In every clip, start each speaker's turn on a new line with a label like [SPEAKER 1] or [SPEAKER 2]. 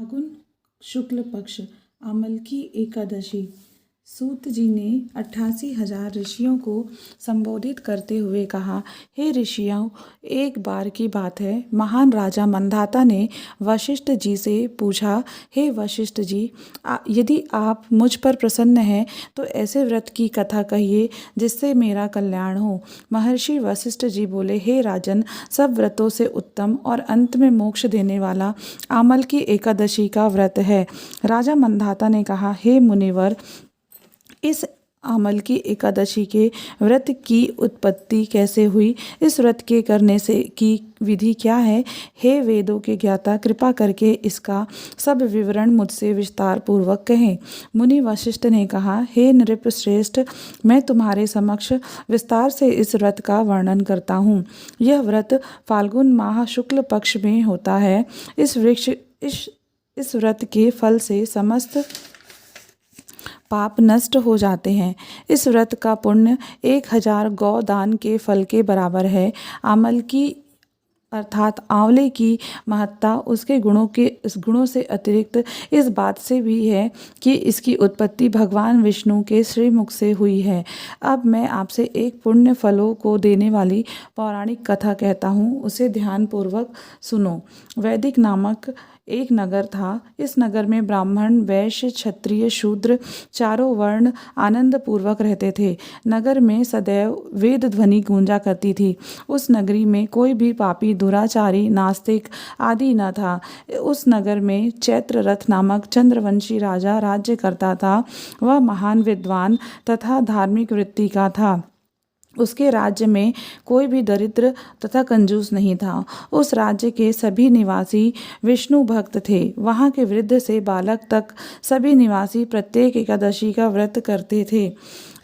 [SPEAKER 1] फागुन शुक्ल पक्ष आमल की एकादशी। सूत जी ने 88,000 ऋषियों को संबोधित करते हुए कहा, हे ऋषियों, एक बार की बात है, महान राजा मंधाता ने वशिष्ठ जी से पूछा, हे वशिष्ठ जी, यदि आप मुझ पर प्रसन्न हैं तो ऐसे व्रत की कथा कहिए जिससे मेरा कल्याण हो। महर्षि वशिष्ठ जी बोले, हे राजन, सब व्रतों से उत्तम और अंत में मोक्ष देने वाला आमल की एकादशी का व्रत है। राजा मंधाता ने कहा, हे मुनिवर, इस आमल की एकादशी के व्रत की उत्पत्ति कैसे हुई? इस व्रत के करने से की विधि क्या है? हे वेदों के ज्ञाता, कृपा करके इसका सब विवरण मुझसे विस्तार पूर्वक कहें। मुनि वशिष्ठ ने कहा, हे नृप श्रेष्ठ, मैं तुम्हारे समक्ष विस्तार से इस व्रत का वर्णन करता हूँ। यह व्रत फाल्गुन माह शुक्ल पक्ष में होता है। इस व्रत के फल से समस्त पाप नष्ट हो जाते हैं। इस व्रत का पुण्य 1000 गौ दान के फल के बराबर है। आमल की अर्थात आंवले की महत्ता उसके गुणों से अतिरिक्त इस बात से भी है कि इसकी उत्पत्ति भगवान विष्णु के श्रीमुख से हुई है। अब मैं आपसे एक पुण्य फलों को देने वाली पौराणिक कथा कहता हूँ, उसे ध्यानपूर्वक सुनो। वैदिक नामक एक नगर था। इस नगर में ब्राह्मण, वैश्य, क्षत्रिय, शूद्र चारों वर्ण आनंद पूर्वक रहते थे। नगर में सदैव वेद ध्वनि गूंजा करती थी। उस नगरी में कोई भी पापी, दुराचारी, नास्तिक आदि न था। उस नगर में चैत्ररथ नामक चंद्रवंशी राजा राज्य करता था। वह महान विद्वान तथा धार्मिक वृत्ति का था। उसके राज्य में कोई भी दरिद्र तथा कंजूस नहीं था। उस राज्य के सभी निवासी विष्णु भक्त थे। वहाँ के वृद्ध से बालक तक सभी निवासी प्रत्येक एकादशी का व्रत करते थे।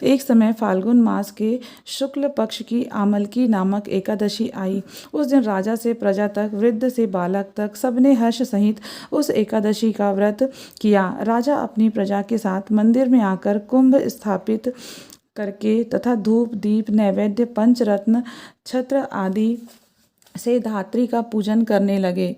[SPEAKER 1] एक समय फाल्गुन मास के शुक्ल पक्ष की आमल की नामक एकादशी आई। उस दिन राजा से प्रजा तक, वृद्ध से बालक तक सबने हर्ष सहित उस एकादशी का व्रत किया। राजा अपनी प्रजा के साथ मंदिर में आकर कुंभ स्थापित करके तथा धूप, दीप, नैवेद्य, पंचरत्न, छत्र आदि से धात्री का पूजन करने लगे।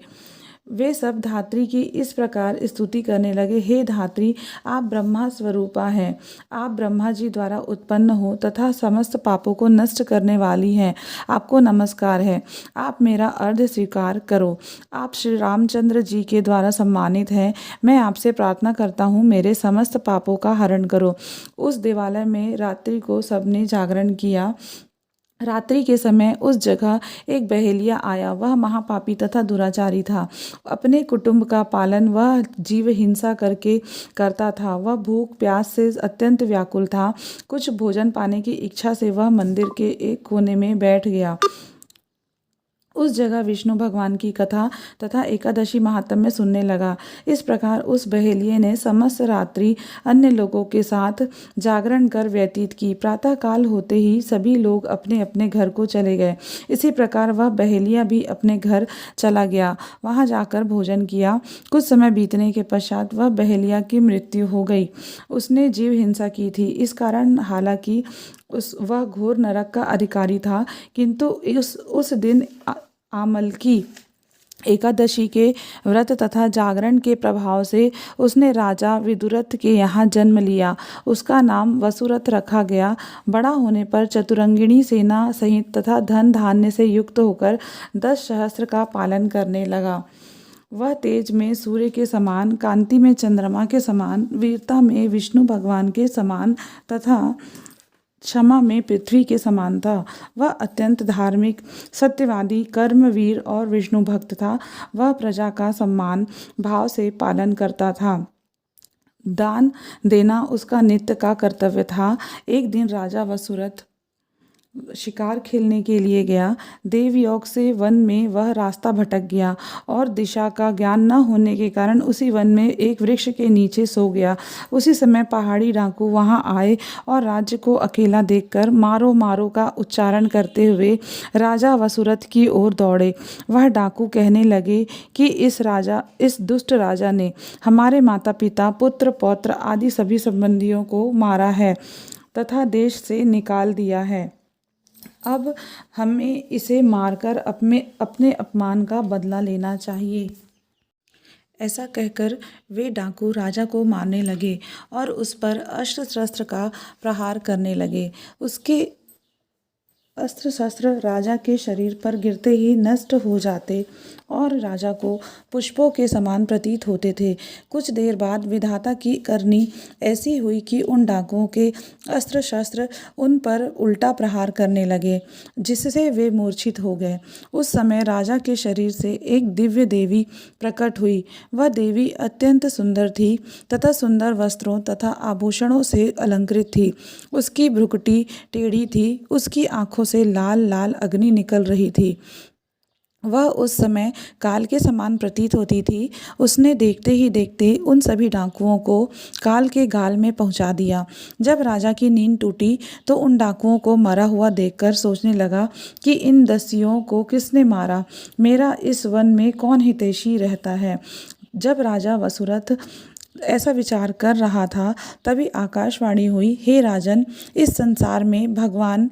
[SPEAKER 1] वे सब धात्री की इस प्रकार स्तुति करने लगे, हे धात्री, आप ब्रह्मा स्वरूपा हैं। आप ब्रह्मा जी द्वारा उत्पन्न हो तथा समस्त पापों को नष्ट करने वाली हैं। आपको नमस्कार है। आप मेरा अर्घ्य स्वीकार करो। आप श्री रामचंद्र जी के द्वारा सम्मानित हैं। मैं आपसे प्रार्थना करता हूँ, मेरे समस्त पापों का हरण करो। उस देवालय में रात्रि को सबने जागरण किया। रात्रि के समय उस जगह एक बहेलिया आया। वह महापापी तथा दुराचारी था। अपने कुटुंब का पालन वह जीव हिंसा करके करता था। वह भूख प्यास से अत्यंत व्याकुल था। कुछ भोजन पाने की इच्छा से वह मंदिर के एक कोने में बैठ गया। उस जगह विष्णु भगवान की कथा तथा एकादशी महात्म्य सुनने लगा। इस प्रकार उस बहेलिये ने समस्त रात्रि अन्य लोगों के साथ जागरण कर व्यतीत की। प्रातः काल होते ही सभी लोग अपने अपने घर को चले गए। इसी प्रकार वह बहेलिया भी अपने घर चला गया। वहां जाकर भोजन किया। कुछ समय बीतने के पश्चात वह बहेलिया की मृत्यु हो गई। उसने जीव हिंसा की थी। इस कारण हालांकि वह घोर नरक का अधिकारी था, किंतु उस दिन आमल की एकादशी के व्रत तथा जागरण के प्रभाव से उसने राजा विदुरथ के यहाँ जन्म लिया। उसका नाम वसुरथ रखा गया। बड़ा होने पर चतुरंगिणी सेना सहित तथा धन धान्य से युक्त होकर 10 सहस्त्र का पालन करने लगा। वह तेज में सूर्य के समान, कांति में चंद्रमा के समान, वीरता में विष्णु भगवान के समान तथा क्षमा में पृथ्वी के समान था। वह अत्यंत धार्मिक, सत्यवादी, कर्मवीर और विष्णु भक्त था। वह प्रजा का सम्मान भाव से पालन करता था। दान देना उसका नित्य का कर्तव्य था। एक दिन राजा वसुरथ शिकार खेलने के लिए गया। देवयोग से वन में वह रास्ता भटक गया और दिशा का ज्ञान न होने के कारण उसी वन में एक वृक्ष के नीचे सो गया। उसी समय पहाड़ी डाकू वहां आए और राज्य को अकेला देखकर मारो मारो का उच्चारण करते हुए राजा वसुरथ की ओर दौड़े। वह डाकू कहने लगे कि इस दुष्ट राजा ने हमारे माता पिता, पुत्र पौत्र आदि सभी संबंधियों को मारा है तथा देश से निकाल दिया है। अब हमें इसे मारकर अपने अपमान का बदला लेना चाहिए। ऐसा कहकर वे डाकू राजा को मारने लगे और उस पर अस्त्र शस्त्र का प्रहार करने लगे। उसके अस्त्र शस्त्र राजा के शरीर पर गिरते ही नष्ट हो जाते और राजा को पुष्पों के समान प्रतीत होते थे। कुछ देर बाद विधाता की करनी ऐसी हुई कि उन डाकुओं के अस्त्र शस्त्र उन पर उल्टा प्रहार करने लगे, जिससे वे मूर्छित हो गए। उस समय राजा के शरीर से एक दिव्य देवी प्रकट हुई। वह देवी अत्यंत सुंदर थी तथा सुंदर वस्त्रों तथा आभूषणों से अलंकृत थी। उसकी भ्रुकुटी टेढ़ी थी, उसकी आंखों से लाल लाल अग्नि निकल रही थी। वह उस समय काल के समान प्रतीत होती थी। उसने देखते ही देखते उन सभी डाकुओं को काल के गाल में पहुंचा दिया। जब राजा की नींद टूटी तो उन डाकुओं को मरा हुआ देखकर सोचने लगा कि इन दस्युओं को किसने मारा, मेरा इस वन में कौन हितैषी रहता है। जब राजा वसुरथ ऐसा विचार कर रहा था, तभी आकाशवाणी हुई, हे राजन, इस संसार में भगवान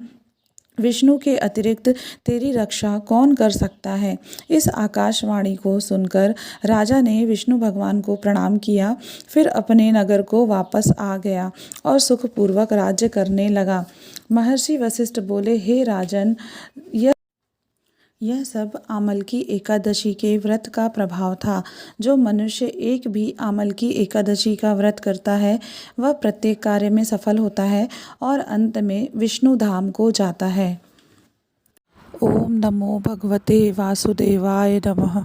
[SPEAKER 1] विष्णु के अतिरिक्त तेरी रक्षा कौन कर सकता है। इस आकाशवाणी को सुनकर राजा ने विष्णु भगवान को प्रणाम किया, फिर अपने नगर को वापस आ गया और सुखपूर्वक राज्य करने लगा। महर्षि वशिष्ठ बोले, हे राजन, यह सब आमलकी एकादशी के व्रत का प्रभाव था। जो मनुष्य एक भी आमलकी एकादशी का व्रत करता है वह प्रत्येक कार्य में सफल होता है और अंत में विष्णु धाम को जाता है। ओम नमो भगवते वासुदेवाय नमः।